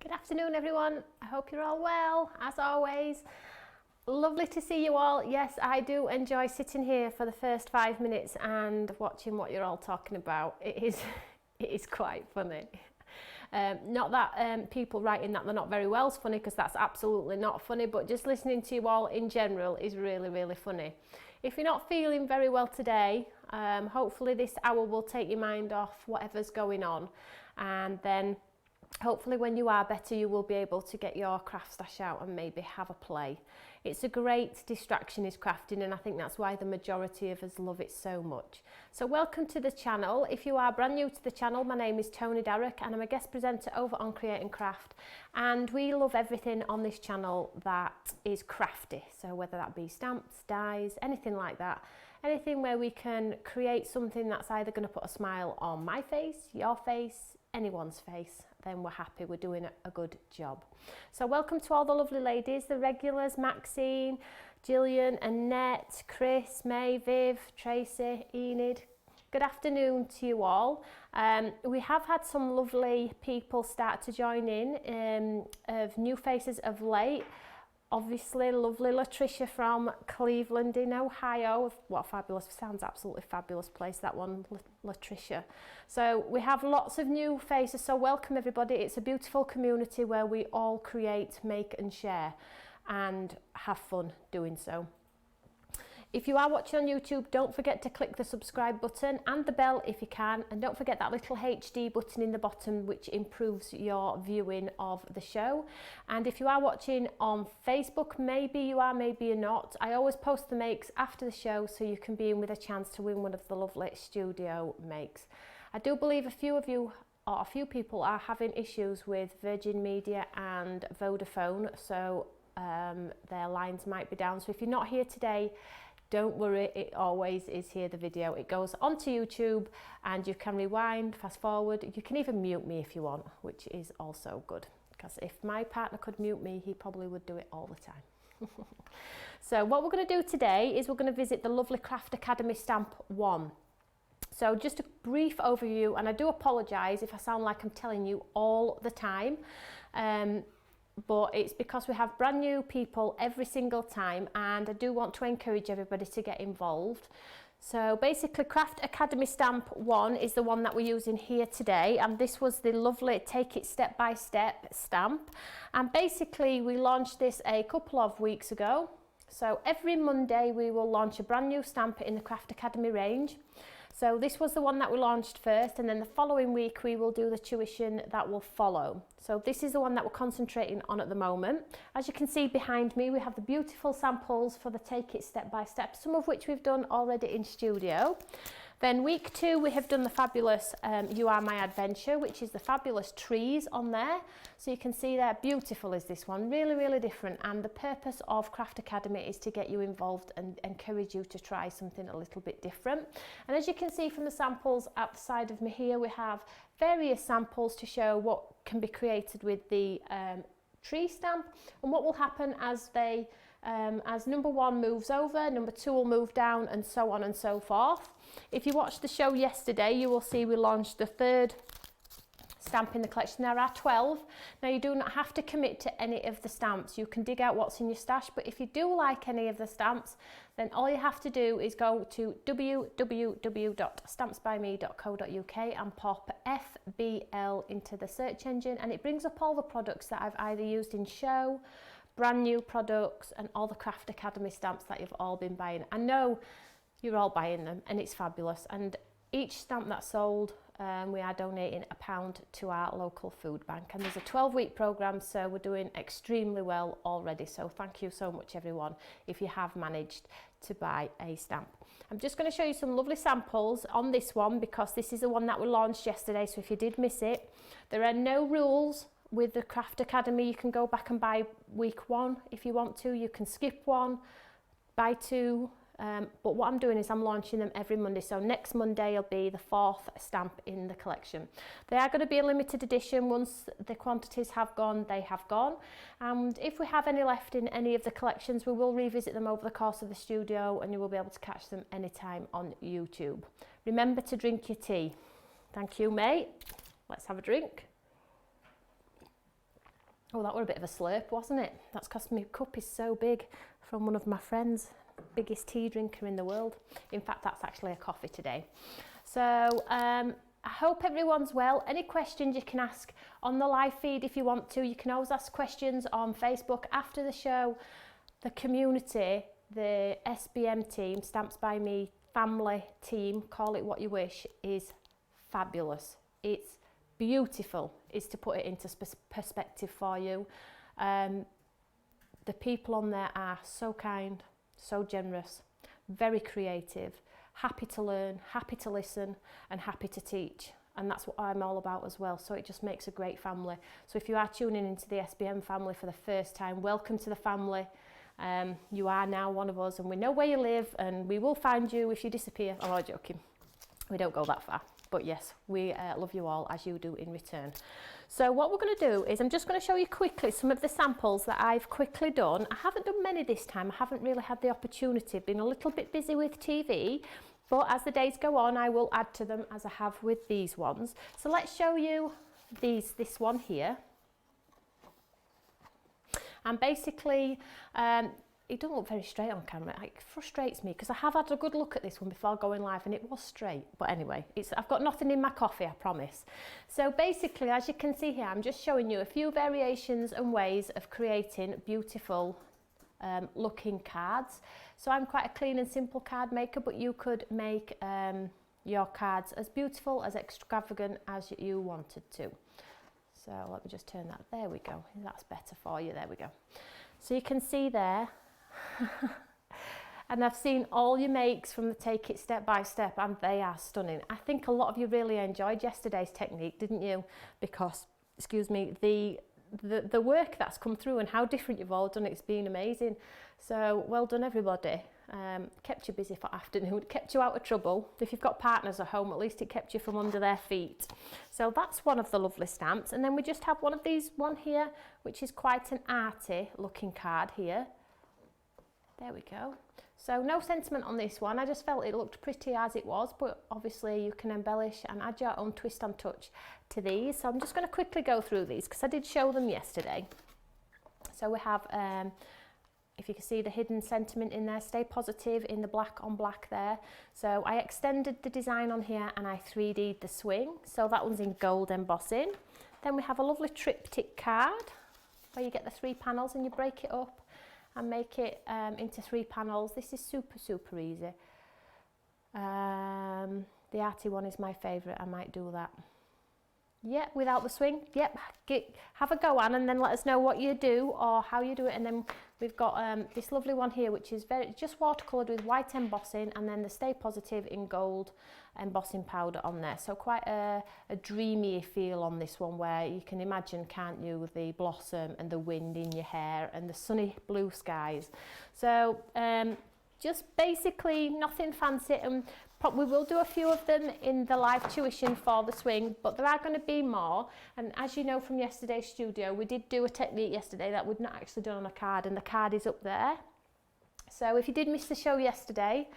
Good afternoon everyone, I hope you're all well, as always. Lovely to see you all. Yes, I do enjoy sitting here for the first 5 minutes and watching what you're all talking about. It is quite funny. Not that people writing that they're not very well is funny, because that's absolutely not funny, but just listening to you all in general is really funny. If you're not feeling very well today, hopefully this hour will take your mind off whatever's going on, and then hopefully when you are better you will be able to get your craft stash out and maybe have a play. It's a great distraction, is crafting, and I think that's why the majority of us love it so much. So welcome to the channel. If you are brand new to the channel, my name is Toni and I'm a guest presenter over on Create and Craft, and we love everything on this channel that is crafty. So whether that be stamps, dies, anything like that, anything where we can create something that's either going to put a smile on my face, your face, anyone's face, then we're happy, we're doing a good job. So welcome to all the lovely ladies, the regulars, Maxine, Gillian, Annette, Chris, May, Viv, Tracy, Enid. Good afternoon to you all. We have had some lovely people start to join in, of new faces of late. Obviously, lovely Latricia from Cleveland in Ohio. What a fabulous, sounds absolutely fabulous place, that one, Latricia. So we have lots of new faces, so welcome everybody. It's a beautiful community where we all create, make and share and have fun doing so. If you are watching on YouTube, don't forget to click the subscribe button and the bell if you can, and don't forget that little HD button in the bottom which improves your viewing of the show. And if you are watching on Facebook, maybe you are, maybe you're not, I always post the makes after the show so you can be in with a chance to win one of the lovely studio makes. I do believe a few of you, or a few people, are having issues with Virgin Media and Vodafone, so their lines might be down. So if you're not here today, don't worry, it always is here, the video. It goes onto YouTube and you can rewind, fast forward. You can even mute me if you want, which is also good, because if my partner could mute me, he probably would do it all the time. So what we're going to do today is we're going to visit the lovely Craft Academy Stamp 1. So just a brief overview, and I do apologise if I sound like I'm telling you all the time. But it's because we have brand new people every single time, and I do want to encourage everybody to get involved. So basically Craft Academy Stamp 1 is the one that we're using here today, and this was the lovely Take It Step by Step stamp, and basically we launched this a couple of weeks ago. So every Monday we will launch a brand new stamp in the Craft Academy range. So this was the one that we launched first, and then the following week we will do the tuition that will follow. So this is the one that we're concentrating on at the moment. As you can see behind me, we have the beautiful samples for the Take It Step by Step, some of which we've done already in studio. Then week 2 we have done the fabulous You Are My Adventure, which is the fabulous trees on there. So you can see there, beautiful is this one, really different, and the purpose of Craft Academy is to get you involved and encourage you to try something a little bit different. And as you can see from the samples at the side of me here, we have various samples to show what can be created with the tree stamp, and what will happen as they as number 1 moves over, number 2 will move down, and so on and so forth. If you watched the show yesterday, you will see we launched the 3rd stamp in the collection. There are 12. Now you do not have to commit to any of the stamps. You can dig out what's in your stash, but if you do like any of the stamps, then all you have to do is go to www.stampsbyme.co.uk and pop FBL into the search engine, and it brings up all the products that I've either used in show, brand new products, and all the Craft Academy stamps that you've all been buying. I know you're all buying them, and it's fabulous, and each stamp that's sold, we are donating £1 to our local food bank, and there's a 12-week programme, so we're doing extremely well already. So thank you so much everyone if you have managed to buy a stamp. I'm just going to show you some lovely samples on this one, because this is the one that we launched yesterday, so if you did miss it, there are no rules with the Craft Academy. You can go back and buy week 1 if you want to, you can skip 1, buy 2, but what I'm doing is I'm launching them every Monday. So next Monday will be the 4th stamp in the collection. They are going to be a limited edition. Once the quantities have gone, they have gone, and if we have any left in any of the collections, we will revisit them over the course of the studio, and you will be able to catch them anytime on YouTube. Remember to drink your tea. Thank you, mate. Let's have a drink. Oh, that were a bit of a slurp, wasn't it? That's because my cup is so big from one of my friends, biggest tea drinker in the world. In fact, that's actually a coffee today. So I hope everyone's well. Any questions you can ask on the live feed if you want to. You can always ask questions on Facebook after the show. The community, the SBM team, Stamps by Me family team, call it what you wish, is fabulous. It's beautiful, is to put it into perspective for you. The people on there are so kind, so generous, very creative, happy to learn, happy to listen, and happy to teach. And that's what I'm all about as well. So it just makes a great family. So if you are tuning into the SBM family for the first time, welcome to the family. You are now one of us, and we know where you live, and we will find you if you disappear. Oh, I'm joking. We don't go that far. But yes, we love you all as you do in return. So what we're going to do is I'm just going to show you quickly some of the samples that I've quickly done. I haven't done many this time. I haven't really had the opportunity. Been a little bit busy with TV. But as the days go on, I will add to them as I have with these ones. So let's show you this one here. And basically, it doesn't look very straight on camera. It frustrates me because I have had a good look at this one before going live and it was straight. But anyway, I've got nothing in my coffee, I promise. So basically, as you can see here, I'm just showing you a few variations and ways of creating beautiful looking cards. So I'm quite a clean and simple card maker, but you could make your cards as beautiful, as extravagant as you wanted to. So let me just turn that, there we go. That's better for you, there we go. So you can see there, and I've seen all your makes from the Take It Step by Step, and they are stunning. I think a lot of you really enjoyed yesterday's technique, didn't you? Because, excuse me, the work that's come through and how different you've all done, it's been amazing. So well done everybody. Kept you busy for afternoon, kept you out of trouble. If you've got partners at home, at least it kept you from under their feet. So that's one of the lovely stamps. And then we just have one of these, one here, which is quite an arty looking card here. There we go. So no sentiment on this one. I just felt it looked pretty as it was, but obviously you can embellish and add your own twist and touch to these. So I'm just going to quickly go through these because I did show them yesterday. So we have, if you can see the hidden sentiment in there, stay positive in the black on black there. So I extended the design on here and I 3D'd the swing. So that one's in gold embossing. Then we have a lovely triptych card where you get the 3 panels and you break it up and make it into 3 panels. This is super, super easy. The arty one is my favourite. I might do that. Yep, without the swing. Yep, have a go on and then let us know what you do or how you do it. And then we've got this lovely one here, which is just watercoloured with white embossing, and then the Stay Positive in gold embossing powder on there. So quite a dreamy feel on this one, where you can imagine, can't you, the blossom and the wind in your hair and the sunny blue skies. So just basically nothing fancy, and we will do a few of them in the live tuition for the swing, but there are going to be more. And as you know from yesterday's studio, we did do a technique yesterday that we'd not actually done on a card, and the card is up there. So if you did miss the show yesterday,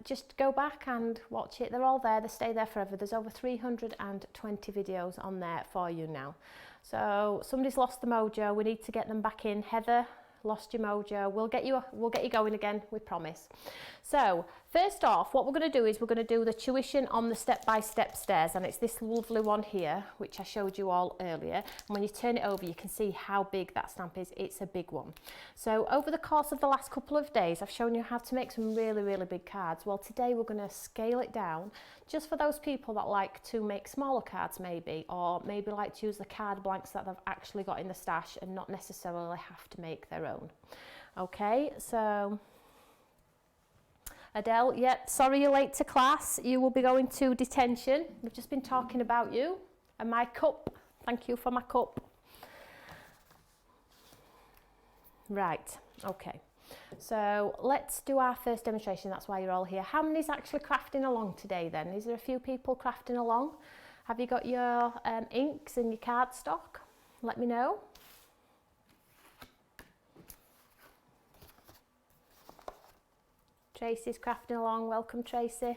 just go back and watch it. They're all there, they stay there forever. There's over 320 videos on there for you now. So somebody's lost the mojo, we need to get them back in. Heather, lost your mojo. We'll get you going again, we promise. So first off, what we're going to do is we're going to do the tuition on the step-by-step stairs, and it's this lovely one here which I showed you all earlier, and when you turn it over you can see how big that stamp is. It's a big one. So over the course of the last couple of days I've shown you how to make some really, really big cards. Well, today we're going to scale it down just for those people that like to make smaller cards maybe, or maybe like to use the card blanks that they've actually got in the stash and not necessarily have to make their own. Okay, so Adele, yep, sorry you're late to class. You will be going to detention. We've just been talking about you and my cup. Thank you for my cup. Right, okay. So let's do our first demonstration. That's why you're all here. How many's actually crafting along today then? Is there a few people crafting along? Have you got your inks and your cardstock? Let me know. Tracy's crafting along. Welcome, Tracy.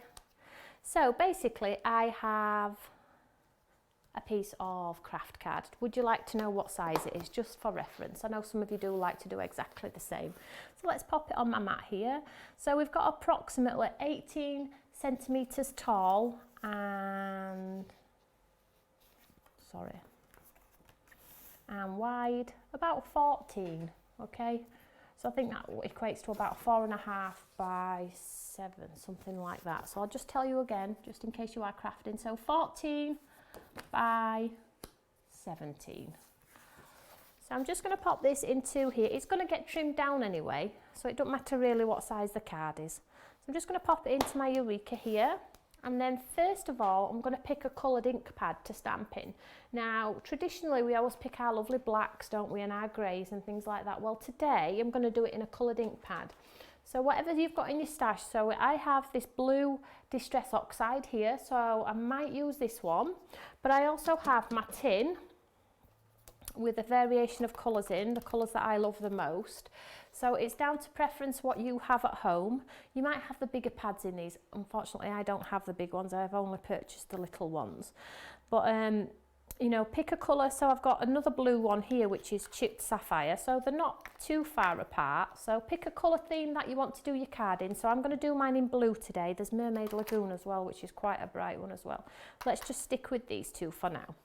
So basically I have a piece of craft card. Would you like to know what size it is, just for reference? I know some of you do like to do exactly the same. So let's pop it on my mat here. So we've got approximately 18 centimetres tall and, and wide, about 14, okay? So I think that equates to about 4.5 by 7, something like that. So I'll just tell you again, just in case you are crafting. So 14 by 17. So I'm just going to pop this into here. It's going to get trimmed down anyway, so it doesn't matter really what size the card is. So I'm just going to pop it into my Eureka here. And then first of all, I'm going to pick a coloured ink pad to stamp in. Now, traditionally, we always pick our lovely blacks, don't we, and our greys and things like that. Well, today, I'm going to do it in a coloured ink pad. So whatever you've got in your stash, so I have this blue Distress Oxide here, so I might use this one. But I also have my tin with a variation of colours in, the colours that I love the most. So it's down to preference what you have at home. You might have the bigger pads in these. Unfortunately, I don't have the big ones. I've only purchased the little ones. But, you know, pick a colour. So I've got another blue one here, which is Chipped Sapphire. So they're not too far apart. So pick a colour theme that you want to do your card in. So I'm going to do mine in blue today. There's Mermaid Lagoon as well, which is quite a bright one as well. Let's just stick with these two for now.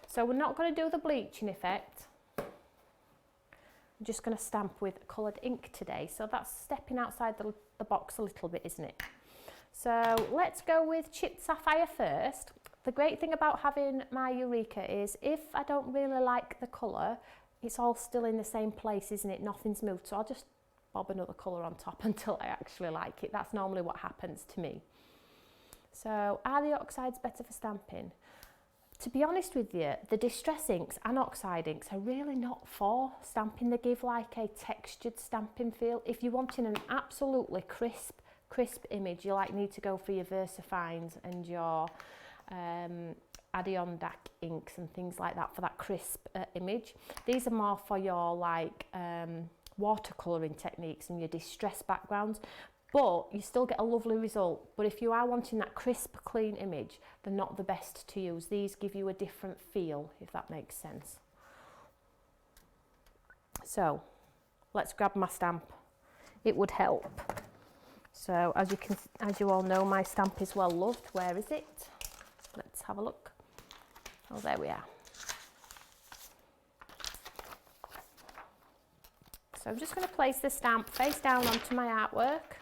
So we're not going to do the bleaching effect. I'm just going to stamp with coloured ink today. So that's stepping outside the box a little bit, isn't it? So let's go with Chipped Sapphire first. The great thing about having my Eureka is if I don't really like the colour, it's all still in the same place, isn't it? Nothing's moved. So I'll just bob another colour on top until I actually like it. That's normally what happens to me. So are the oxides better for stamping? To be honest with you, the Distress inks and oxide inks are really not for stamping. They give like a textured stamping feel. If you're wanting an absolutely crisp image, you like need to go for your VersaFines and your Adirondack inks and things like that for that crisp image. These are more for your like watercolouring techniques and your distress backgrounds. But you still get a lovely result. But if you are wanting that crisp, clean image, they're not the best to use. These give you a different feel, if that makes sense. So let's grab my stamp. It would help. So as you all know, my stamp is well loved. Where is it? Let's have a look. Oh, there we are. So I'm just going to place the stamp face down onto my artwork.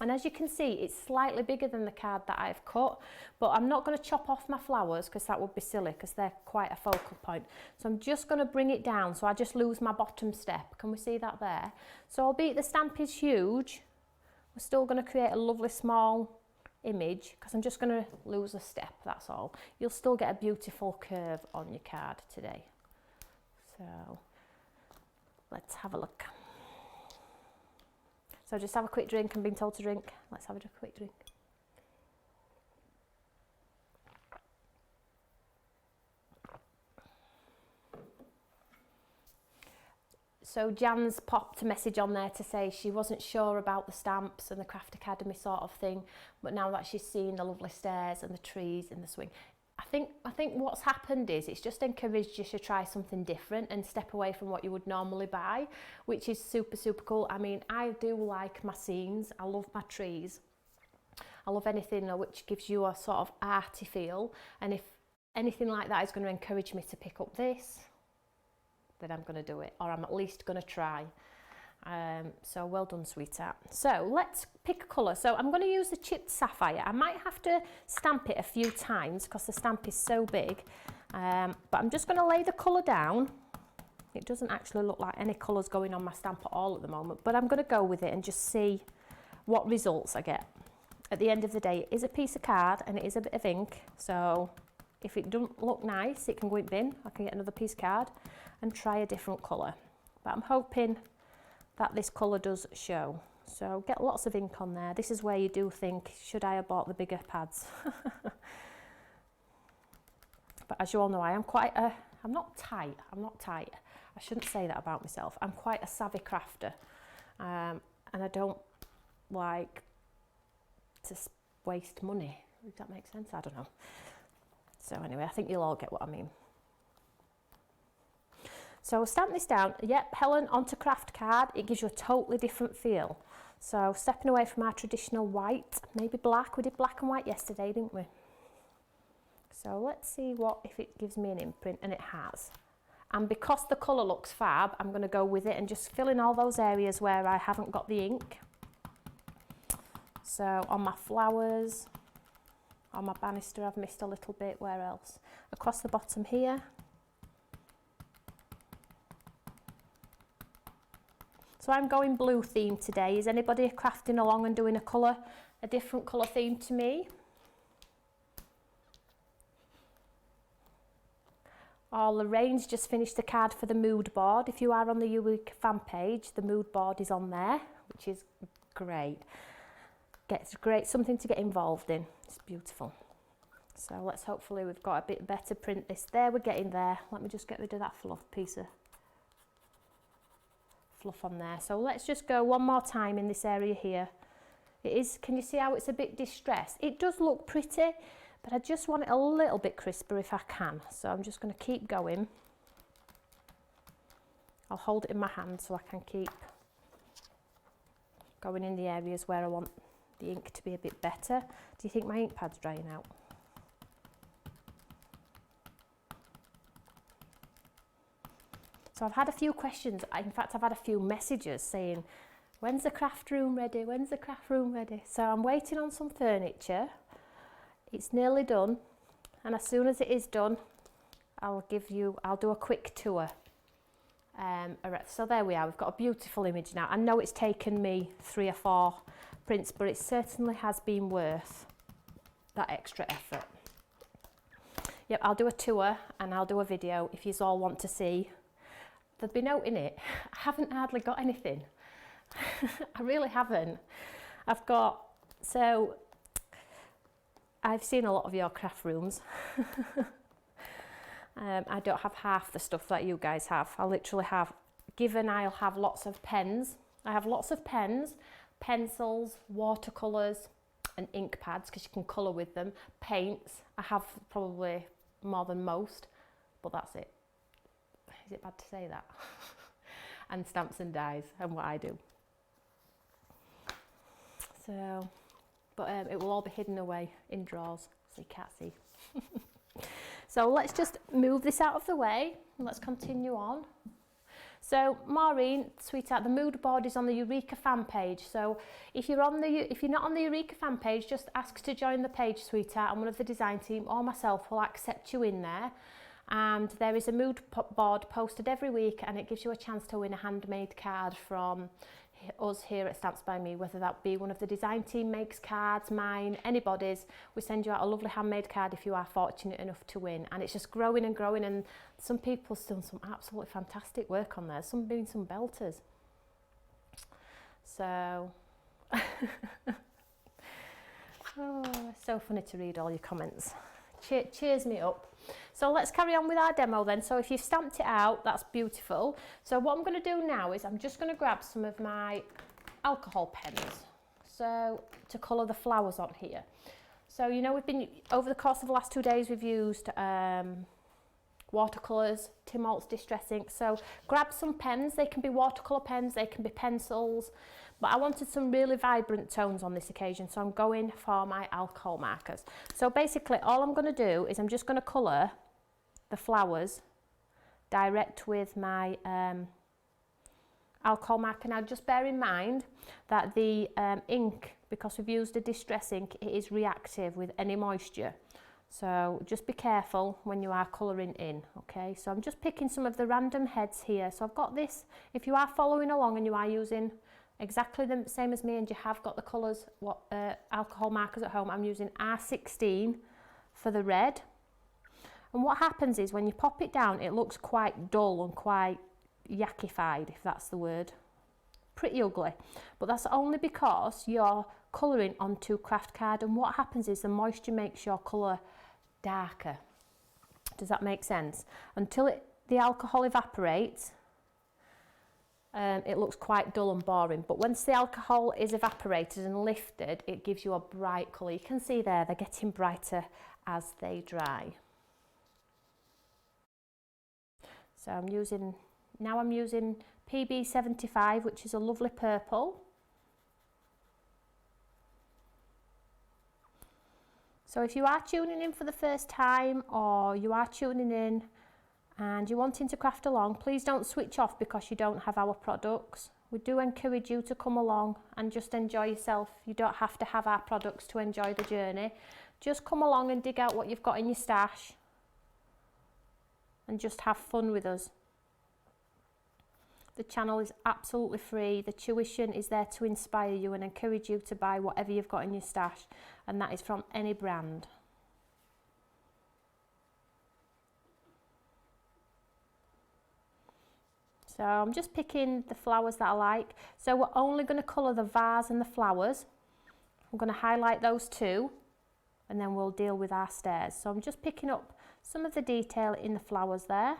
And as you can see, it's slightly bigger than the card that I've cut, but I'm not going to chop off my flowers because that would be silly because they're quite a focal point. So I'm just going to bring it down so I just lose my bottom step. Can we see that there? So albeit the stamp is huge, we're still going to create a lovely small image because I'm just going to lose a step, that's all. You'll still get a beautiful curve on your card today. So let's have a look. So just have a quick drink. I'm being told to drink. Let's have a quick drink. So Jan's popped a message on there to say she wasn't sure about the stamps and the Craft Academy sort of thing, but now that she's seen the lovely stairs and the trees and the swing, I think what's happened is it's just encouraged you to try something different and step away from what you would normally buy, which is super, super cool. I mean, I do like my scenes. I love my trees. I love anything which gives you a sort of arty feel. And if anything like that is going to encourage me to pick up this, then I'm going to do it, or I'm at least going to try. So well done, sweetheart. So let's pick a colour. So I'm going to use the Chipped Sapphire. I might have to stamp it a few times because the stamp is so big, but I'm just going to lay the colour down. It doesn't actually look like any colours going on my stamp at all at the moment, but I'm going to go with it and just see what results I get. At the end of the day, it is a piece of card and it is a bit of ink, so if it doesn't look nice, it can go in bin. I can get another piece of card and try a different colour, but I'm hoping that this colour does show. So get lots of ink on there. This is where you do think, should I have bought the bigger pads? But as you all know, I'm not tight. I shouldn't say that about myself. I'm quite a savvy crafter, and I don't like to waste money. Does that make sense? I don't know. So anyway, I think you'll all get what I mean. So stamp this down. Yep, Helen, onto craft card. It gives you a totally different feel. So stepping away from our traditional white, maybe black. We did black and white yesterday, didn't we? So let's see if it gives me an imprint, and it has. And because the colour looks fab, I'm going to go with it and just fill in all those areas where I haven't got the ink. So on my flowers, on my banister I've missed a little bit. Where else? Across the bottom here. So I'm going blue theme today. Is anybody crafting along and doing a different colour theme to me? Oh, Lorraine's just finished the card for the mood board. If you are on the Eureka fan page, the mood board is on there, which is great. It's great, something to get involved in. It's beautiful. So hopefully we've got a bit better print this. There, we're getting there. Let me just get rid of that piece of fluff on there. So let's just go one more time in this area here. It is, can you see how it's a bit distressed? It does look pretty, but I just want it a little bit crisper if I can. So I'm just going to keep going. I'll hold it in my hand so I can keep going in the areas where I want the ink to be a bit better. Do you think my ink pad's drying out? So I've had a few questions. In fact, I've had a few messages saying, when's the craft room ready? When's the craft room ready? So I'm waiting on some furniture. It's nearly done. And as soon as it is done, I'll do a quick tour. So there we are. We've got a beautiful image now. I know it's taken me 3 or 4 prints, but it certainly has been worth that extra effort. Yep, I'll do a tour and I'll do a video if you all want to see. There'll be no in it. I haven't hardly got anything. I really haven't. I've seen a lot of your craft rooms. I don't have half the stuff that you guys have. I literally have, I'll have lots of pens. I have lots of pens, pencils, watercolours and ink pads because you can colour with them. Paints, I have probably more than most, but that's it. Is it bad to say that? And stamps and dies and what I do. So, but it will all be hidden away in drawers so you can't see. So let's just move this out of the way and let's continue on. So Maureen, sweetheart, the mood board is on the Eureka fan page. So if you're not on the Eureka fan page, just ask to join the page, sweetheart, and one of the design team or myself will accept you in there. And there is a mood board posted every week, and it gives you a chance to win a handmade card from us here at Stamps by Me, whether that be one of the design team makes cards, mine, anybody's. We send you out a lovely handmade card if you are fortunate enough to win, and it's just growing and growing, and some people have done some absolutely fantastic work on there, some being some belters. So oh, it's so funny to read all your comments. Cheers me up. So let's carry on with our demo then. So if you've stamped it out, that's beautiful. So what I'm going to do now is I'm just going to grab some of my alcohol pens, so to colour the flowers on here. So you know, over the course of the last 2 days we've used watercolours, Tim Holtz Distress Ink. So grab some pens. They can be watercolour pens, they can be pencils, but I wanted some really vibrant tones on this occasion, so I'm going for my alcohol markers. So basically all I'm going to do is I'm just going to colour the flowers direct with my alcohol marker. Now just bear in mind that the ink, because we've used a distress ink, it is reactive with any moisture. So just be careful when you are colouring in, okay? So I'm just picking some of the random heads here. So I've got this, if you are following along and you are using exactly the same as me and you have got the colours, alcohol markers at home, I'm using R16 for the red. And what happens is when you pop it down, it looks quite dull and quite yakkified, if that's the word. Pretty ugly. But that's only because you're colouring onto craft card, and what happens is the moisture makes your colour darker. Does that make sense? Until the alcohol evaporates, it looks quite dull and boring, but once the alcohol is evaporated and lifted, it gives you a bright colour. You can see there, they're getting brighter as they dry. So I'm using PB75, which is a lovely purple. So if you are tuning in for the first time, or you are tuning in and you're wanting to craft along, please don't switch off because you don't have our products. We do encourage you to come along and just enjoy yourself. You don't have to have our products to enjoy the journey. Just come along and dig out what you've got in your stash and just have fun with us. The channel is absolutely free. The tuition is there to inspire you and encourage you to buy whatever you've got in your stash, and that is from any brand. So I'm just picking the flowers that I like. So we're only going to colour the vase and the flowers. I'm going to highlight those two and then we'll deal with our stairs. So I'm just picking up some of the detail in the flowers there.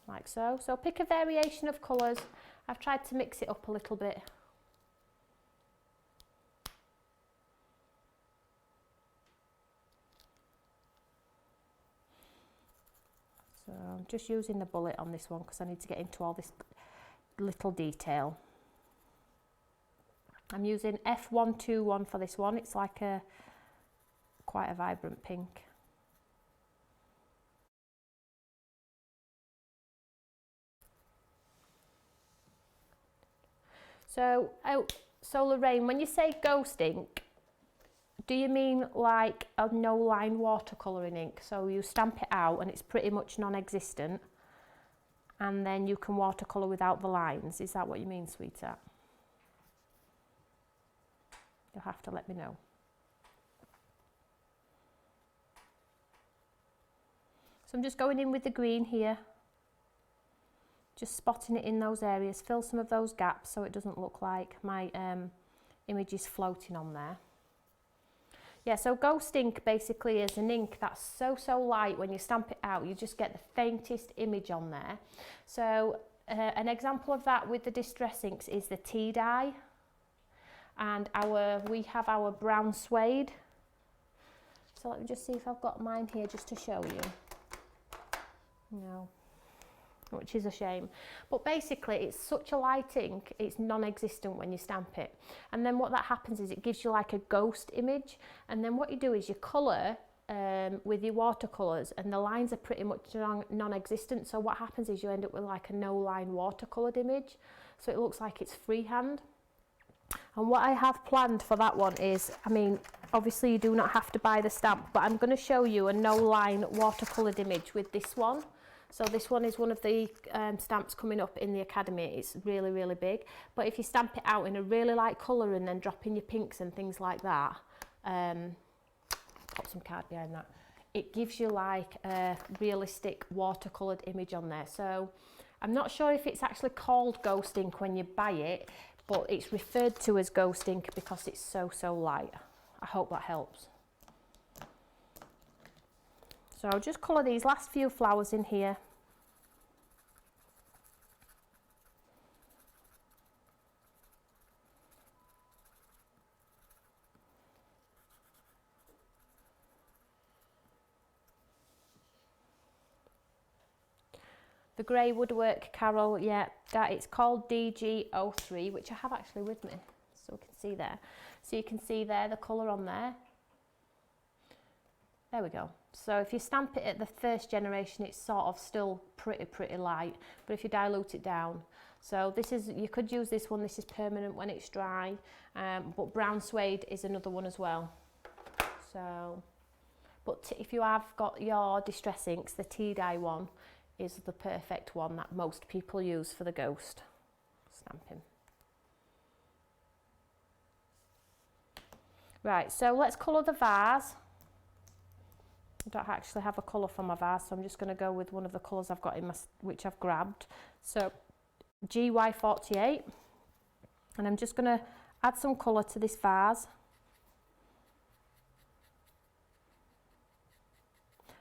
Like so. So pick a variation of colours. I've tried to mix it up a little bit. So I'm just using the bullet on this one because I need to get into all this little detail. I'm using F121 for this one. It's like quite a vibrant pink. So Lorraine, when you say ghost ink, do you mean like a no-line watercolouring ink? So you stamp it out and it's pretty much non-existent, and then you can watercolour without the lines. Is that what you mean, sweetheart? You'll have to let me know. So I'm just going in with the green here. Just spotting it in those areas, fill some of those gaps so it doesn't look like my image is floating on there. Yeah, so ghost ink basically is an ink that's so light when you stamp it out, you just get the faintest image on there. So an example of that with the distress inks is the tea dye, and we have our brown suede. So let me just see if I've got mine here just to show you. No. Which is a shame, but basically it's such a light ink, it's non-existent when you stamp it, and then what that happens is it gives you like a ghost image, and then what you do is you colour with your watercolours, and the lines are pretty much non-existent, so what happens is you end up with like a no-line watercoloured image, so it looks like it's freehand. And what I have planned for that one is, I mean, obviously you do not have to buy the stamp, but I'm going to show you a no-line watercoloured image with this one. So this one is one of the stamps coming up in the Academy. It's really big. But if you stamp it out in a really light colour and then drop in your pinks and things like that, pop some card behind that, it gives you like a realistic watercoloured image on there. So I'm not sure if it's actually called ghost ink when you buy it, but it's referred to as ghost ink because it's so light. I hope that helps. So I'll just colour these last few flowers in here. The grey woodwork, Carol, yeah, that it's called DG03, which I have actually with me, so we can see there. So you can see there the colour on there. There we go. So if you stamp it at the first generation, it's sort of still pretty light, but if you dilute it down. So this is, you could use this one, this is permanent when it's dry, but brown suede is another one as well. So, but if you have got your distress inks, the tea dye one is the perfect one that most people use for the ghost stamping. Right, so let's colour the vase. I don't actually have a colour for my vase, so I'm just going to go with one of the colours I've got in my, which I've grabbed. So GY48, and I'm just going to add some colour to this vase.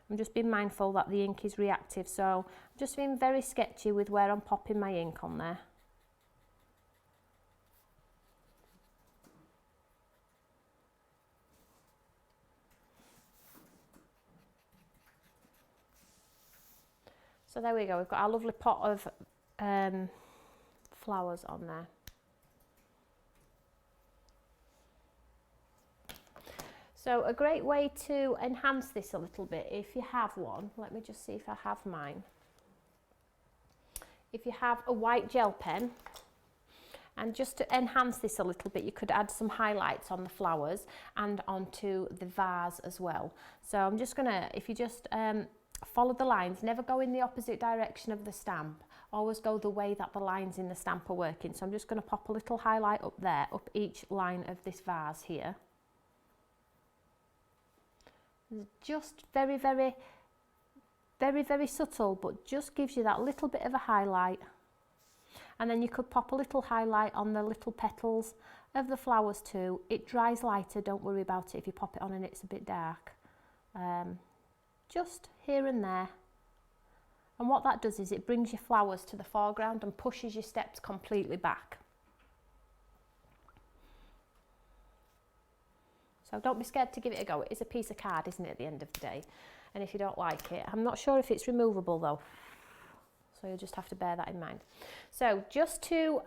I'm just being mindful that the ink is reactive, so I'm just being very sketchy with where I'm popping my ink on there. So there we go, we've got our lovely pot of flowers on there. So a great way to enhance this a little bit, if you have one, let me just see if I have mine. If you have a white gel pen, and just to enhance this a little bit, you could add some highlights on the flowers and onto the vase as well. So I'm just gonna, if you just follow the lines, never go in the opposite direction of the stamp, always go the way that the lines in the stamp are working. So I'm just gonna pop a little highlight up there, up each line of this vase here. Just very, very, very, very subtle, but just gives you that little bit of a highlight. And then you could pop a little highlight on the little petals of the flowers too. It dries lighter, don't worry about it if you pop it on and it's a bit dark. Just here and there. And what that does is it brings your flowers to the foreground and pushes your steps completely back. So don't be scared to give it a go. It is a piece of card, isn't it, at the end of the day? And if you don't like it, I'm not sure if it's removable though. So you'll just have to bear that in mind. So just to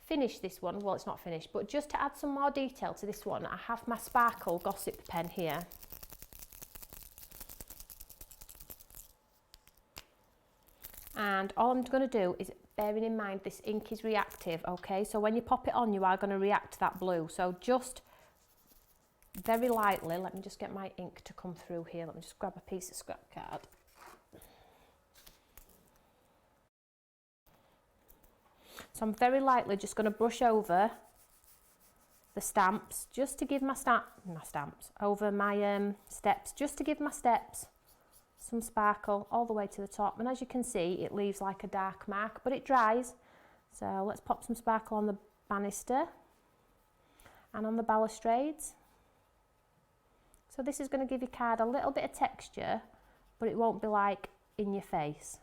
finish this one, well, it's not finished, but just to add some more detail to this one, I have my Sparkle Gossip pen here. And all I'm going to do is, bearing in mind this ink is reactive, okay? So when you pop it on, you are going to react to that blue. So just very lightly, let me just get my ink to come through here. Let me just grab a piece of scrap card. So I'm very lightly just going to brush over the stamps, just to give my stamps, over my steps, just to give my steps some sparkle all the way to the top. And as you can see, it leaves like a dark mark, but it dries. So let's pop some sparkle on the banister and on the balustrades. So this is going to give your card a little bit of texture, but it won't be like in your face.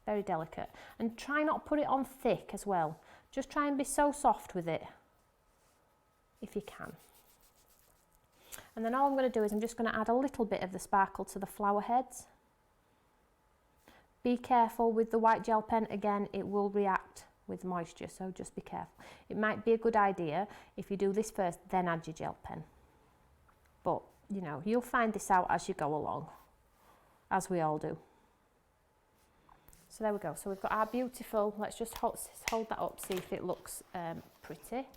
Very delicate. And try not to put it on thick as well. Just try and be so soft with it, if you can. And then all I'm going to do is I'm just going to add a little bit of the sparkle to the flower heads. Be careful with the white gel pen, again it will react with moisture, so just be careful. It might be a good idea if you do this first, then add your gel pen. But you know, you'll find this out as you go along, as we all do. So there we go, so we've got our beautiful, let's just hold that up, see if it looks pretty.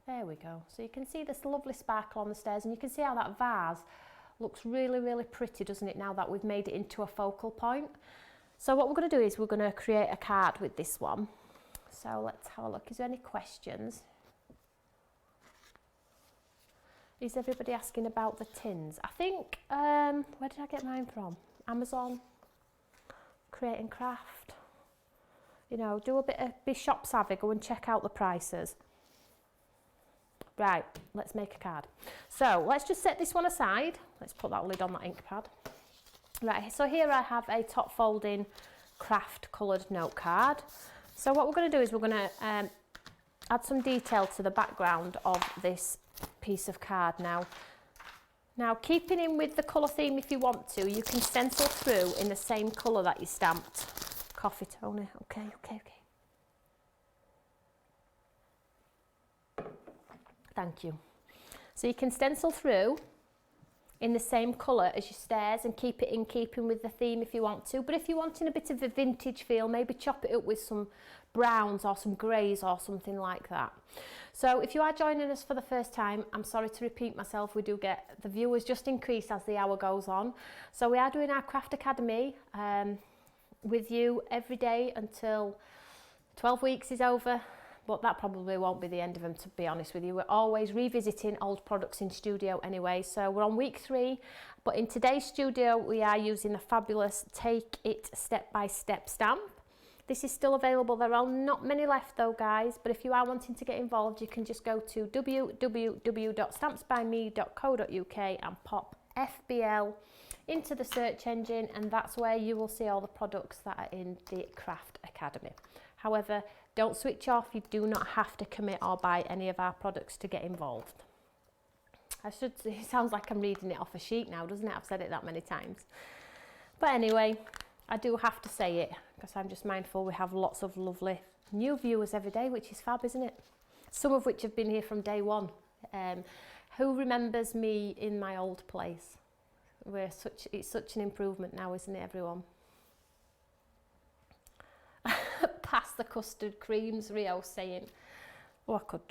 There we go, so you can see this lovely sparkle on the stairs, and you can see how that vase looks really, really pretty, doesn't it, now that we've made it into a focal point. So what we're going to do is we're going to create a card with this one. So let's have a look, is there any questions? Is everybody asking about the tins? I think, where did I get mine from? Amazon, Create and Craft. You know, do a bit of, be shop savvy, go and check out the prices. Right, let's make a card. So let's just set this one aside. Let's put that lid on that ink pad. Right, so here I have a top folding craft coloured note card. So what we're going to do is we're going to add some detail to the background of this piece of card now. Now, keeping in with the colour theme if you want to, you can stencil through in the same colour that you stamped. Coffee, Toni. Okay. Thank you. So you can stencil through in the same colour as your stairs and keep it in keeping with the theme if you want to. But if you're wanting a bit of a vintage feel, maybe chop it up with some browns or some greys or something like that. So if you are joining us for the first time, I'm sorry to repeat myself, we do get the viewers just increase as the hour goes on. So we are doing our Craft Academy with you every day until 12 weeks is over. But that probably won't be the end of them, to be honest with you. We're always revisiting old products in studio anyway. So we're on week 3, but in today's studio, we are using the fabulous Take It Step by Step stamp. This is still available. There are not many left though, guys, but if you are wanting to get involved, you can just go to www.stampsbyme.co.uk and pop FBL into the search engine, and that's where you will see all the products that are in the Craft Academy. However, don't switch off, you do not have to commit or buy any of our products to get involved. It sounds like I'm reading it off a sheet now, doesn't it? I've said it that many times. But anyway, I do have to say it because I'm just mindful we have lots of lovely new viewers every day, which is fab, isn't it? Some of which have been here from day one. Who remembers me in my old place? It's such an improvement now, isn't it, everyone? Past the custard creams, Rio saying, oh, I could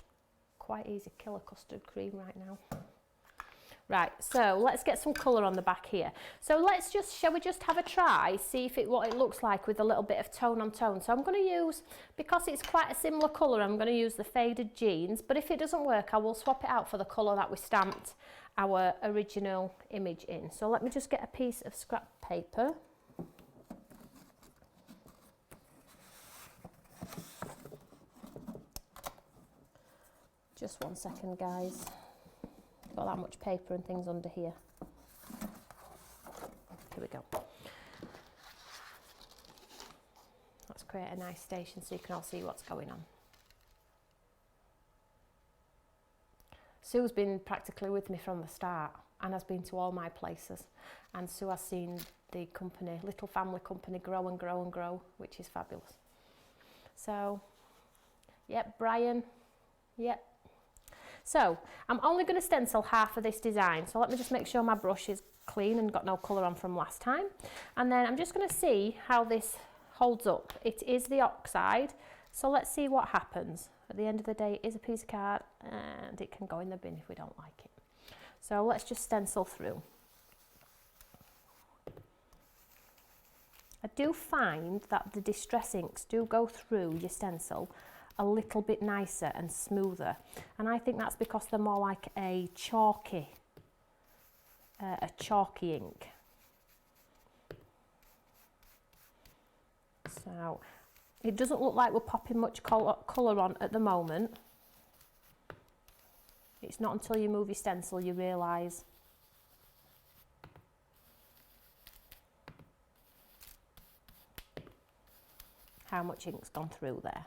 quite easily kill a custard cream right now. Right, so let's get some colour on the back here. So shall we just have a try, see what it looks like with a little bit of tone on tone. So I'm going to use, because it's quite a similar colour, I'm going to use the faded jeans, but if it doesn't work, I will swap it out for the colour that we stamped our original image in. So let me just get a piece of scrap paper. Just 1 second, guys. Got that much paper and things under here. Here we go. Let's create a nice station so you can all see what's going on. Sue's been practically with me from the start and has been to all my places. And Sue has seen the company, little family company, grow and grow and grow, which is fabulous. So, yep, Brian, yep. So, I'm only going to stencil half of this design. So let me just make sure my brush is clean and got no colour on from last time. And then I'm just going to see how this holds up. It is the oxide, so let's see what happens. At the end of the day, it is a piece of card and it can go in the bin if we don't like it. So let's just stencil through. I do find that the distress inks do go through your stencil a little bit nicer and smoother, and I think that's because they're more like a chalky ink. So it doesn't look like we're popping much colour on at the moment. It's not until you move your stencil you realise how much ink's gone through there.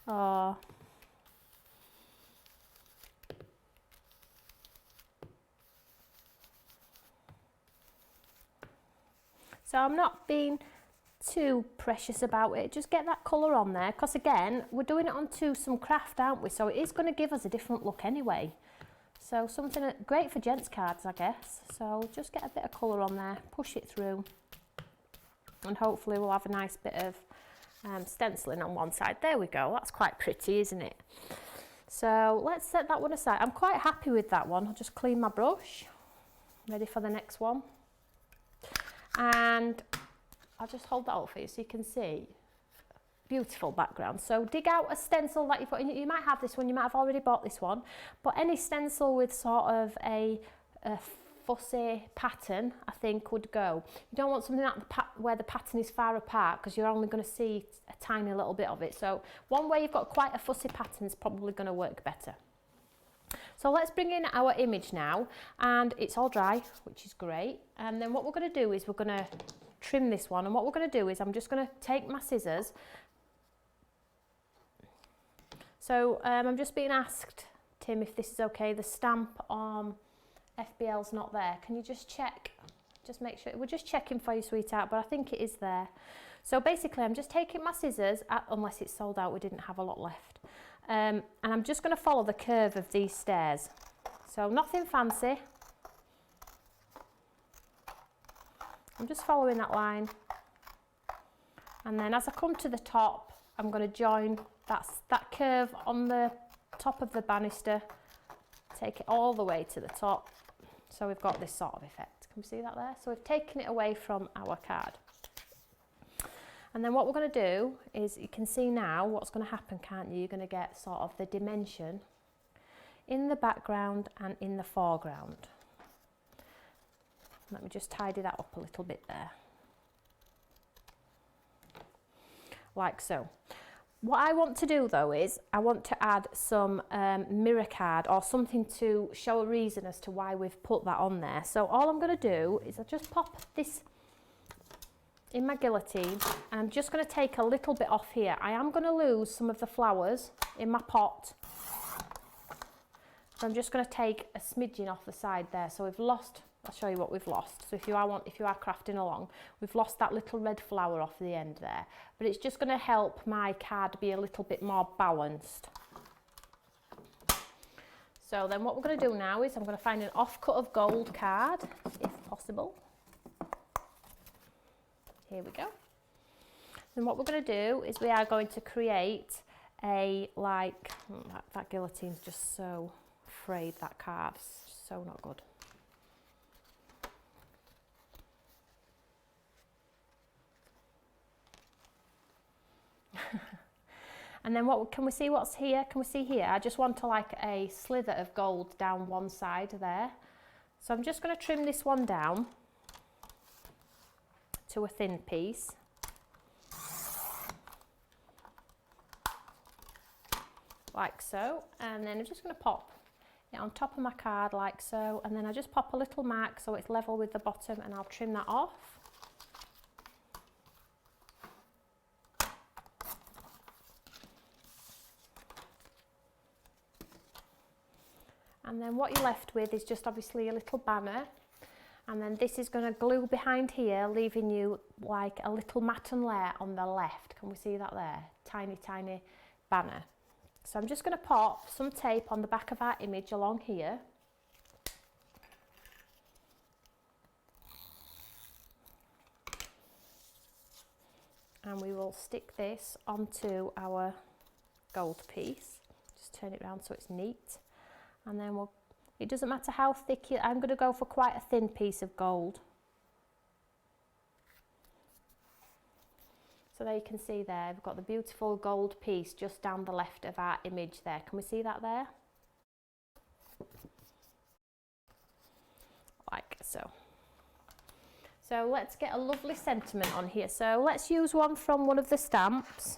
Oh. So I'm not being too precious about it, just get that colour on there, because again, we're doing it onto some craft, aren't we? So it is going to give us a different look anyway. So something great for gents cards, I guess. So just get a bit of colour on there, push it through, and hopefully we'll have a nice bit of stenciling on one side. There we go, that's quite pretty, isn't it? So let's set that one aside. I'm quite happy with that one. I'll just clean my brush, ready for the next one. And I'll just hold that up for you so you can see. Beautiful background. So dig out a stencil that you've got. You might have this one, you might have already bought this one, but any stencil with sort of a fussy pattern, I think, would go. You don't want something where the pattern is far apart, because you're only going to see a tiny little bit of it. So one way you've got quite a fussy pattern is probably going to work better. So let's bring in our image now, and it's all dry, which is great. And then what we're going to do is we're going to trim this one, and what we're going to do is I'm just going to take my scissors. So I'm just being asked, Tim, if this is okay. The stamp on FBL's not there. Can you just check? Just make sure. We're just checking for you, sweetheart, but I think it is there. So basically I'm just taking my scissors, unless it's sold out, we didn't have a lot left. And I'm just going to follow the curve of these stairs. So nothing fancy. I'm just following that line. And then as I come to the top, I'm going to join that curve on the top of the banister, take it all the way to the top. So we've got this sort of effect. Can you see that there? So we've taken it away from our card. And then what we're going to do is, you can see now what's going to happen, can't you? You're going to get sort of the dimension in the background and in the foreground. Let me just tidy that up a little bit there. Like so. What I want to do though is, I want to add some mirror card or something to show a reason as to why we've put that on there. So all I'm going to do is I'll just pop this in my guillotine, and I'm just going to take a little bit off here. I am going to lose some of the flowers in my pot, so I'm just going to take a smidgen off the side there. So we've lost, I'll show you what we've lost. So if you are crafting along, we've lost that little red flower off the end there, but it's just going to help my card be a little bit more balanced. So then what we're going to do now is I'm going to find an offcut of gold card, if possible. Here we go. Then what we're going to do is we are going to create a, like, that guillotine's just so frayed, that card's so not good. And then what can we see what's here? Can we see here? I just want to like a slither of gold down one side there. So I'm just going to trim this one down to a thin piece. Like so. And then I'm just going to pop it on top of my card like so. And then I just pop a little mark so it's level with the bottom, and I'll trim that off. And then what you're left with is just obviously a little banner, and then this is going to glue behind here, leaving you like a little matten layer on the left. Can we see that there? Tiny, tiny banner. So I'm just going to pop some tape on the back of our image along here. And we will stick this onto our gold piece. Just turn it around so it's neat. And then it doesn't matter how thick I'm going to go for quite a thin piece of gold. So there you can see there, we've got the beautiful gold piece just down the left of our image there. Can we see that there? Like so. So let's get a lovely sentiment on here. So let's use one from one of the stamps.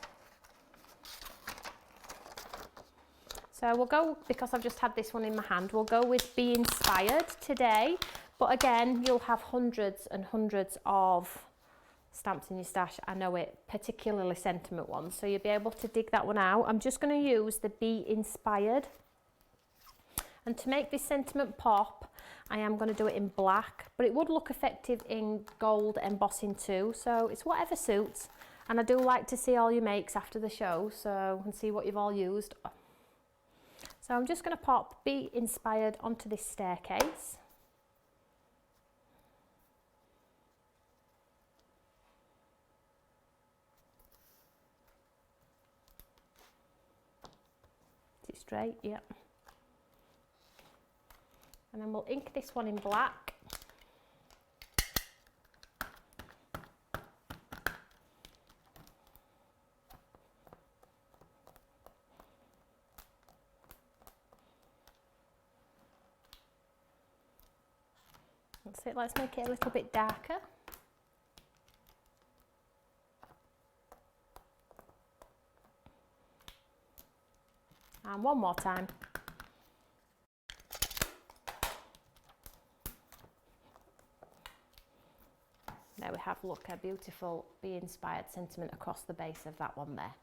So we'll go, because I've just had this one in my hand, we'll go with Be Inspired today. But again, you'll have hundreds and hundreds of stamps in your stash. I know it, particularly sentiment ones. So you'll be able to dig that one out. I'm just going to use the Be Inspired. And to make this sentiment pop, I am going to do it in black. But it would look effective in gold embossing too. So it's whatever suits. And I do like to see all your makes after the show, so and see what you've all used. So I'm just going to pop Be Inspired onto this staircase. Is it straight? Yep. And then we'll ink this one in black. That's it, let's make it a little bit darker. And one more time. There we have, look, a beautiful Be Inspired sentiment across the base of that one there.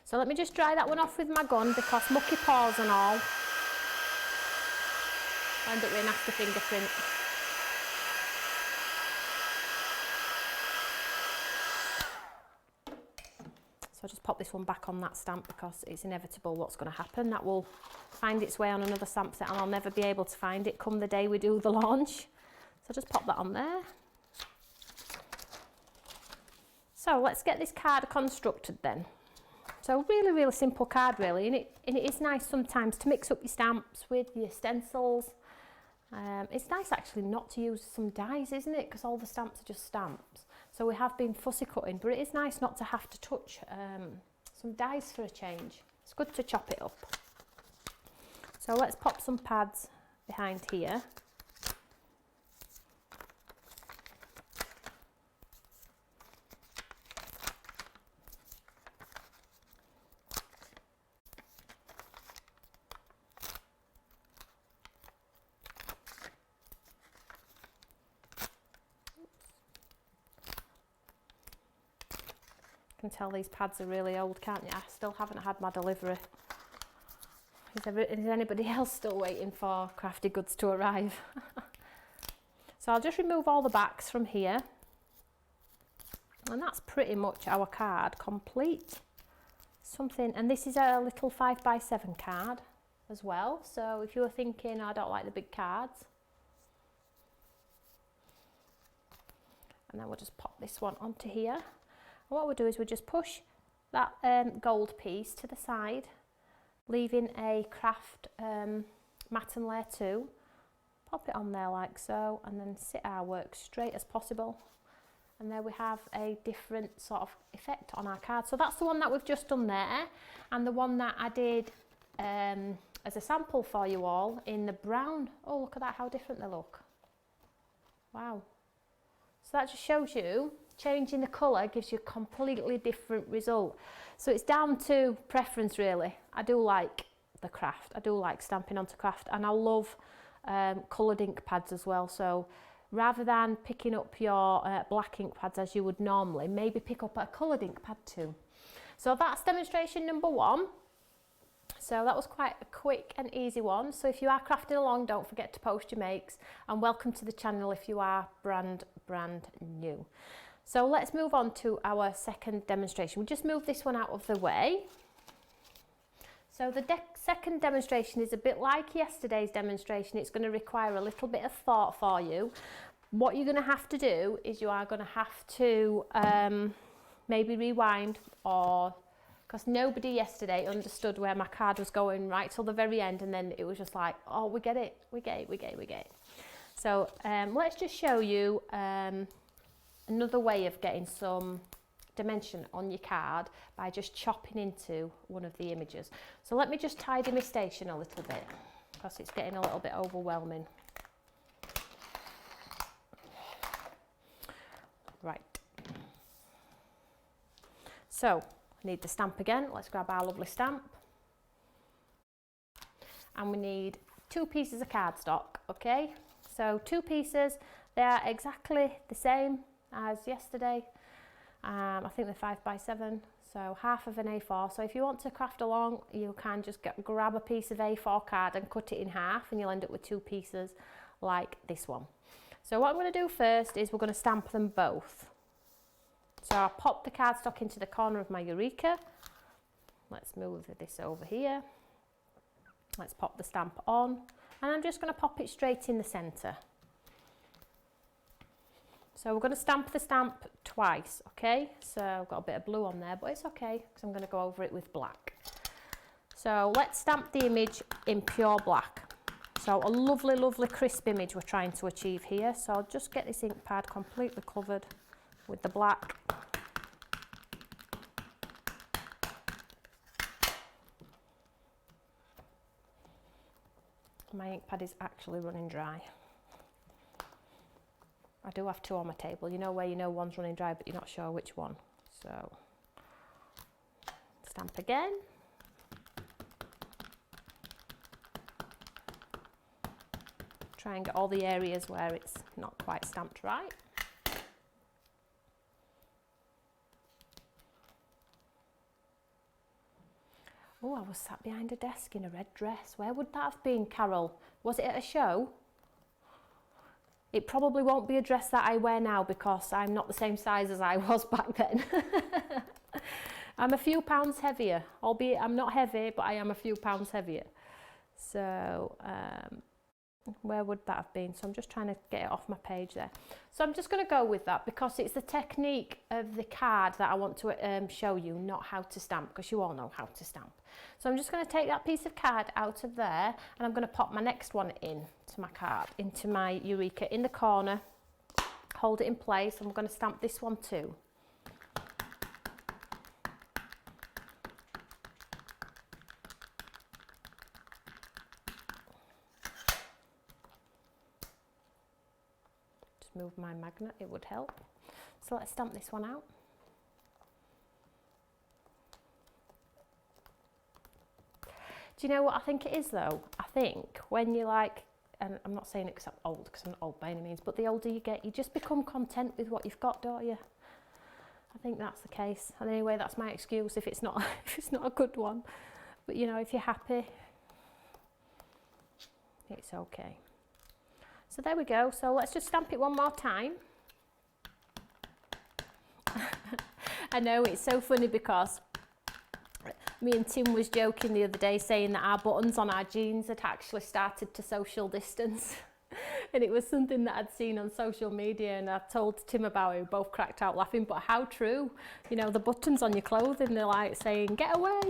So let me just dry that one off with my gun, because mucky paws and all, I end up with a nasty fingerprint. So I'll just pop this one back on that stamp, because it's inevitable what's going to happen. That will find its way on another stamp set, and I'll never be able to find it come the day we do the launch. So just pop that on there. So let's get this card constructed then. So really, really simple card really, and it is nice sometimes to mix up your stamps with your stencils. It's nice actually not to use some dies, isn't it? Because all the stamps are just stamps. So we have been fussy cutting, but it is nice not to have to touch some dies for a change. It's good to chop it up. So let's pop some pads behind here. can tell these pads are really old, can't you? I still haven't had my delivery. Is anybody else still waiting for Crafty Goods to arrive? So I'll just remove all the backs from here. And that's pretty much our card complete. Something, and this is a little 5x7 card as well. So if you're thinking, I don't like the big cards. And then we'll just pop this one onto here. And what we'll do is we'll just push that gold piece to the side, leaving a craft matte and layer 2. Pop it on there like so, and then sit our work straight as possible. And there we have a different sort of effect on our card. So that's the one that we've just done there, and the one that I did as a sample for you all in the brown. Oh, look at that, how different they look. Wow. So that just shows you changing the colour gives you a completely different result. So it's down to preference really. I do like the craft, I do like stamping onto craft, and I love coloured ink pads as well. So rather than picking up your black ink pads as you would normally, maybe pick up a coloured ink pad too. So that's demonstration number 1. So that was quite a quick and easy one. So if you are crafting along, don't forget to post your makes, and welcome to the channel if you are brand new. So let's move on to our second demonstration. We'll just move this one out of the way. So the second demonstration is a bit like yesterday's demonstration. It's going to require a little bit of thought for you. What you're going to have to do is you are going to have to maybe rewind, or because nobody yesterday understood where my card was going right till the very end, and then it was just like, oh, we get it. So let's just show you another way of getting some dimension on your card by just chopping into one of the images. So let me just tidy my station a little bit because it's getting a little bit overwhelming. Right. So I need the stamp again. Let's grab our lovely stamp. And we need 2 pieces of cardstock, okay? So 2 pieces, they are exactly the same as yesterday. I think they're 5x7, so half of an A4. So if you want to craft along, you can just grab a piece of A4 card and cut it in half, and you'll end up with 2 pieces like this one. So what I'm going to do first is we're going to stamp them both. So I'll pop the cardstock into the corner of my Eureka. Let's move this over here. Let's pop the stamp on, and I'm just going to pop it straight in the centre. So we're going to stamp the stamp twice, okay? So I've got a bit of blue on there, but it's okay because I'm going to go over it with black. So let's stamp the image in pure black. So a lovely, lovely crisp image we're trying to achieve here. So I'll just get this ink pad completely covered with the black. My ink pad is actually running dry. I do have 2 on my table, you know, where you know one's running dry but you're not sure which one. So stamp again. Try and get all the areas where it's not quite stamped right. Oh, I was sat behind a desk in a red dress. Where would that have been, Carol? Was it at a show? It probably won't be a dress that I wear now because I'm not the same size as I was back then. I'm a few pounds heavier, albeit I'm not heavy, but I am a few pounds heavier. So where would that have been? So I'm just trying to get it off my page there. So I'm just going to go with that because it's the technique of the card that I want to show you, not how to stamp, because you all know how to stamp. So I'm just going to take that piece of card out of there, and I'm going to pop my next one in to my card, into my Eureka in the corner, hold it in place, and we're going to stamp this one too. Move my magnet, it would help. So let's stamp this one out. Do you know what I think it is though? I think when you're like, and I'm not saying it because I'm old, because I'm not old by any means, but the older you get, you just become content with what you've got, don't you? I think that's the case. And anyway, that's my excuse if it's not if it's not a good one. But you know, if you're happy, it's okay. So there we go. So let's just stamp it one more time. I know, it's so funny because me and Tim was joking the other day saying that our buttons on our jeans had actually started to social distance. And it was something that I'd seen on social media, and I told Tim about it. We both cracked out laughing, but how true. You know, the buttons on your clothing, they're like saying, get away.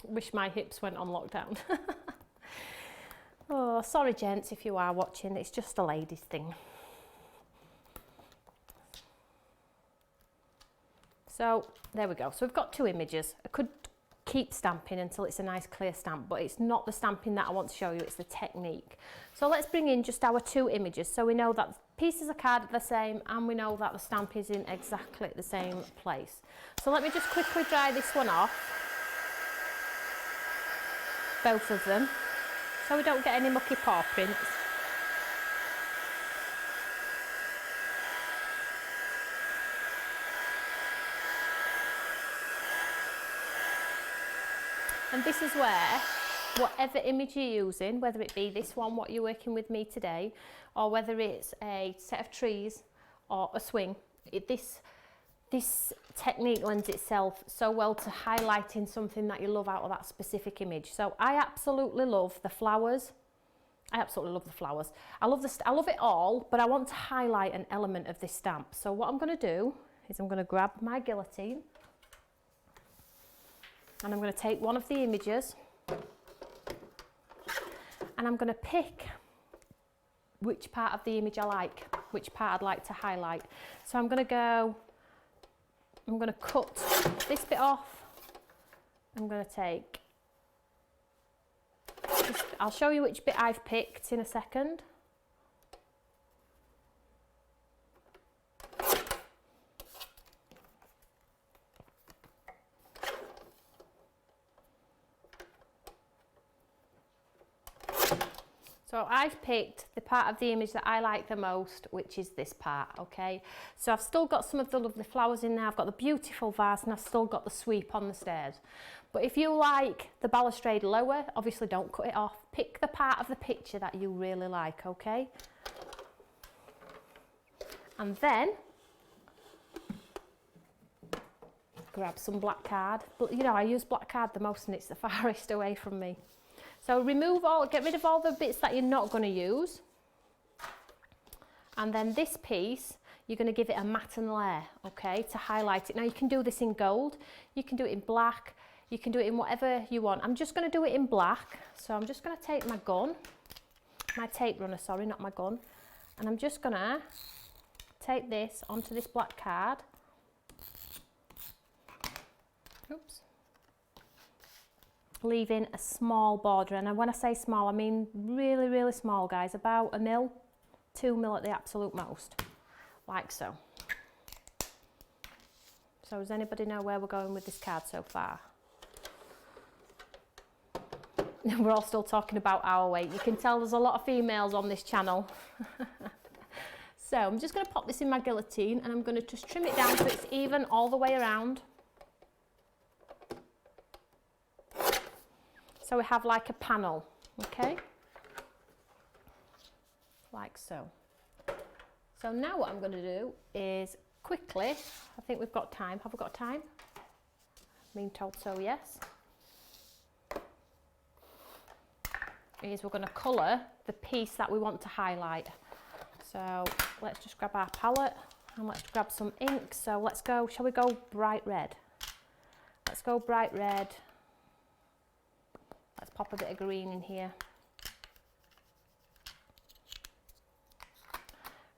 Wish my hips went on lockdown. Oh, sorry gents if you are watching, it's just a ladies thing. So there we go. So we've got two images. I could keep stamping until it's a nice clear stamp, but it's not the stamping that I want to show you, it's the technique. So let's bring in just our two images so we know that pieces of card are the same and we know that the stamp is in exactly the same place. So let me just quickly dry this one off, both of them, so we don't get any mucky paw prints. And this is where, whatever image you're using, whether it be this one, what you're working with me today, or whether it's a set of trees or a swing, this technique lends itself so well to highlighting something that you love out of that specific image. So I absolutely love the flowers. I absolutely love the flowers. I love it all, but I want to highlight an element of this stamp. So what I'm going to do is I'm going to grab my guillotine, and I'm going to take one of the images and I'm going to pick which part of the image I like, which part I'd like to highlight. So I'm going to cut this bit off. I'm going to take, I'll show you which bit I've picked in a second. So I've picked the part of the image that I like the most, which is this part, okay? So I've still got some of the lovely flowers in there, I've got the beautiful vase, and I've still got the sweep on the stairs. But if you like the balustrade lower, obviously don't cut it off. Pick the part of the picture that you really like, okay? And then grab some black card. But you know, I use black card the most and it's the farthest away from me. So get rid of all the bits that you're not going to use. And then this piece, you're going to give it a matte and layer, okay, to highlight it. Now you can do this in gold, you can do it in black, you can do it in whatever you want. I'm just going to do it in black. So I'm just going to take my gun, my tape runner, sorry, not my gun. And I'm just going to take this onto this black card. Oops. Leaving a small border, and when I say small I mean really, really small, guys, about 1 mil, 2 mil at the absolute most, like so. So does anybody know where we're going with this card so far? We're all still talking about our weight. You can tell there's a lot of females on this channel. So I'm just going to pop this in my guillotine and I'm going to just trim it down so it's even all the way around. So we have like a panel, okay? Like so. So now what I'm going to do is quickly, I think we've got time. Have we got time? I'm being told so, yes. Is we're going to colour the piece that we want to highlight. So let's just grab our palette and let's grab some ink. So let's go, shall we go bright red? Let's go bright red. Let's pop a bit of green in here.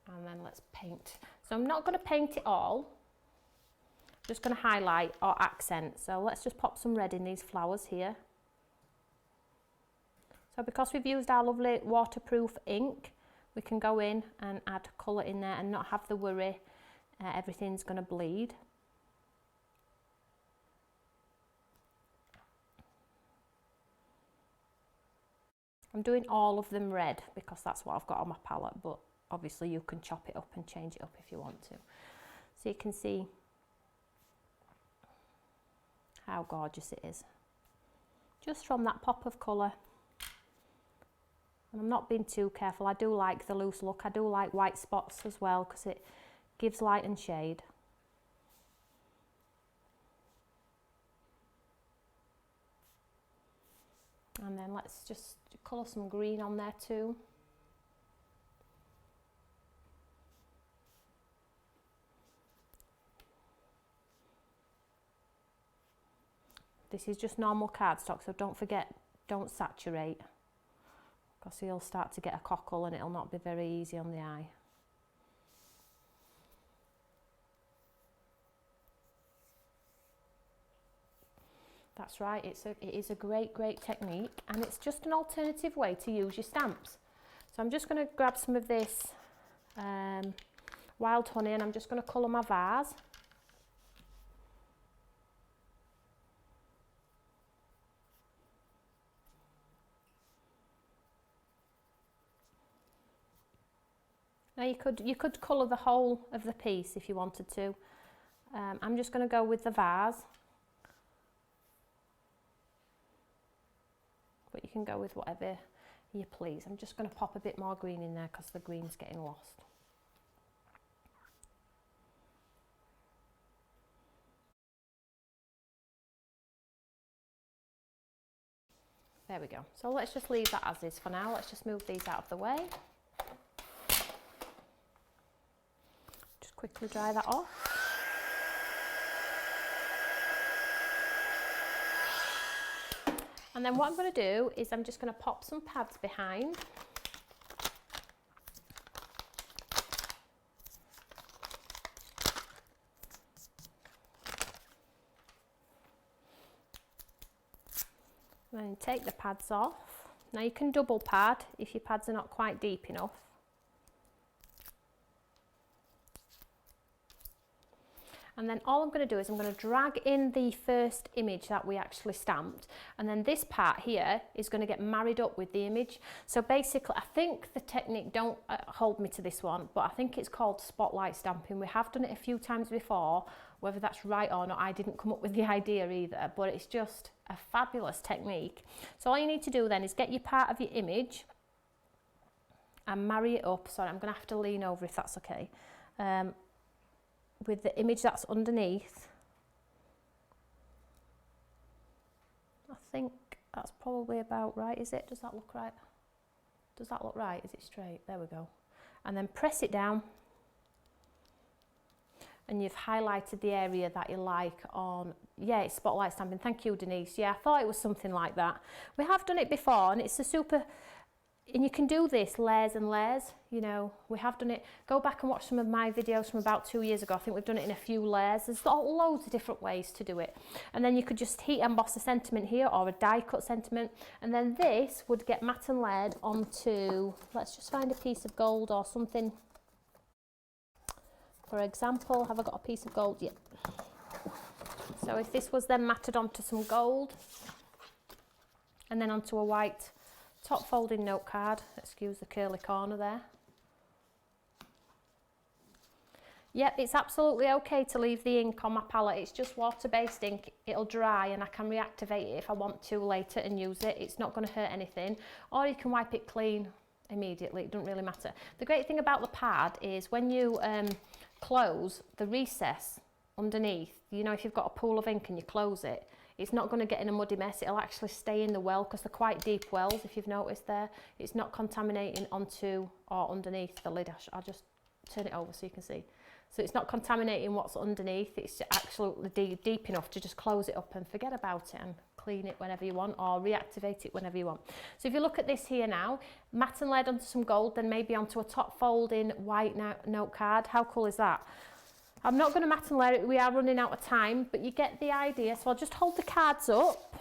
And then let's paint. So I'm not going to paint it all. I'm just going to highlight or accent. So let's just pop some red in these flowers here. So because we've used our lovely waterproof ink, we can go in and add colour in there and not have the worry everything's going to bleed. I'm doing all of them red because that's what I've got on my palette, but obviously you can chop it up and change it up if you want to. So you can see how gorgeous it is, just from that pop of colour. And I'm not being too careful. I do like the loose look. I do like white spots as well because it gives light and shade. And then let's just colour some green on there too. This is just normal cardstock, so don't forget, don't saturate, because you'll start to get a cockle and it'll not be very easy on the eye. That's right, it is a great technique, and it's just an alternative way to use your stamps. So I'm just going to grab some of this wild honey, and I'm just going to colour my vase. Now you could colour the whole of the piece if you wanted to. I'm just going to go with the vase, but you can go with whatever you please. I'm just going to pop a bit more green in there because the green's getting lost. There we go. So let's just leave that as is for now. Let's just move these out of the way. Just quickly dry that off. And then what I'm going to do is I'm just going to pop some pads behind. And then take the pads off. Now you can double pad if your pads are not quite deep enough. And then all I'm going to do is I'm going to drag in the first image that we actually stamped, and then this part here is going to get married up with the image. So basically, I think the technique, don't hold me to this one, but I think it's called spotlight stamping. We have done it a few times before. Whether that's right or not, I didn't come up with the idea either, but it's just a fabulous technique. So all you need to do then is get your part of your image and marry it up. Sorry, I'm going to have to lean over if that's okay. With the image that's underneath. I think that's probably about right, is it? Does that look right? Does that look right? Is it straight? There we go. And then press it down, and you've highlighted the area that you like on, yeah, it's spotlight stamping. Thank you, Denise. Yeah, I thought it was something like that. We have done it before, and it's a super, and you can do this layers and layers, you know, we have done it. Go back and watch some of my videos from about 2 years ago. I think we've done it in a few layers. There's loads of different ways to do it. And then you could just heat emboss a sentiment here, or a die cut sentiment. And then this would get matte and layered onto, let's just find a piece of gold or something. For example, have I got a piece of gold? Yeah. So if this was then matted onto some gold, and then onto a white top folding note card, excuse the curly corner there. Yep, it's absolutely okay to leave the ink on my palette. It's just water-based ink. It'll dry and I can reactivate it if I want to later and use it. It's not going to hurt anything. Or you can wipe it clean immediately. It doesn't really matter. The great thing about the pad is when you close the recess underneath, you know, if you've got a pool of ink and you close it, it's not going to get in a muddy mess. It'll actually stay in the well because they're quite deep wells, if you've noticed there. It's not contaminating onto or underneath the lid. I'll just turn it over so you can see. So it's not contaminating what's underneath. It's absolutely deep enough to just close it up and forget about it and clean it whenever you want, or reactivate it whenever you want. So if you look at this here now, matte and layered onto some gold, then maybe onto a top folding white note card. How cool is that? I'm not going to matte and layer it, we are running out of time, but you get the idea. So I'll just hold the cards up.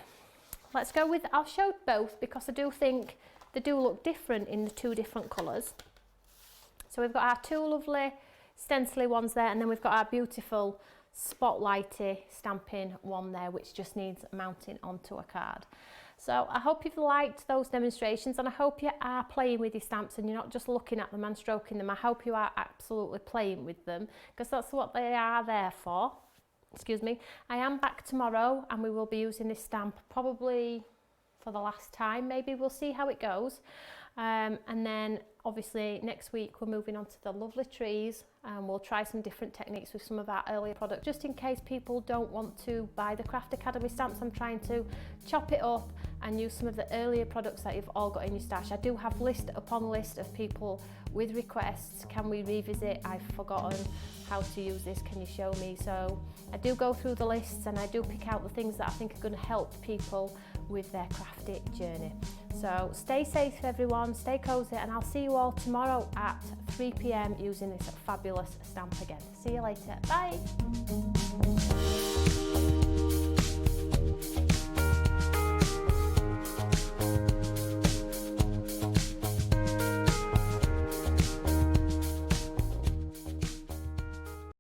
Let's go with, I'll show both because I do think they do look different in the two different colours. So we've got our two lovely stencily ones there, and then we've got our beautiful spotlighty stamping one there, which just needs mounting onto a card. So I hope you've liked those demonstrations, and I hope you are playing with your stamps and you're not just looking at them and stroking them. I hope you are absolutely playing with them, because that's what they are there for. Excuse me. I am back tomorrow and we will be using this stamp probably for the last time. Maybe we'll see how it goes. And then obviously next week we're moving on to the lovely trees, and we'll try some different techniques with some of our earlier products. Just in case people don't want to buy the Craft Academy stamps, I'm trying to chop it up and use some of the earlier products that you've all got in your stash. I do have list upon list of people with requests. Can we revisit? I've forgotten how to use this, can you show me? So I do go through the lists and I do pick out the things that I think are going to help people with their crafty journey. So stay safe everyone, stay cozy, and I'll see you all tomorrow at 3 p.m. using this fabulous stamp again. See you later, bye!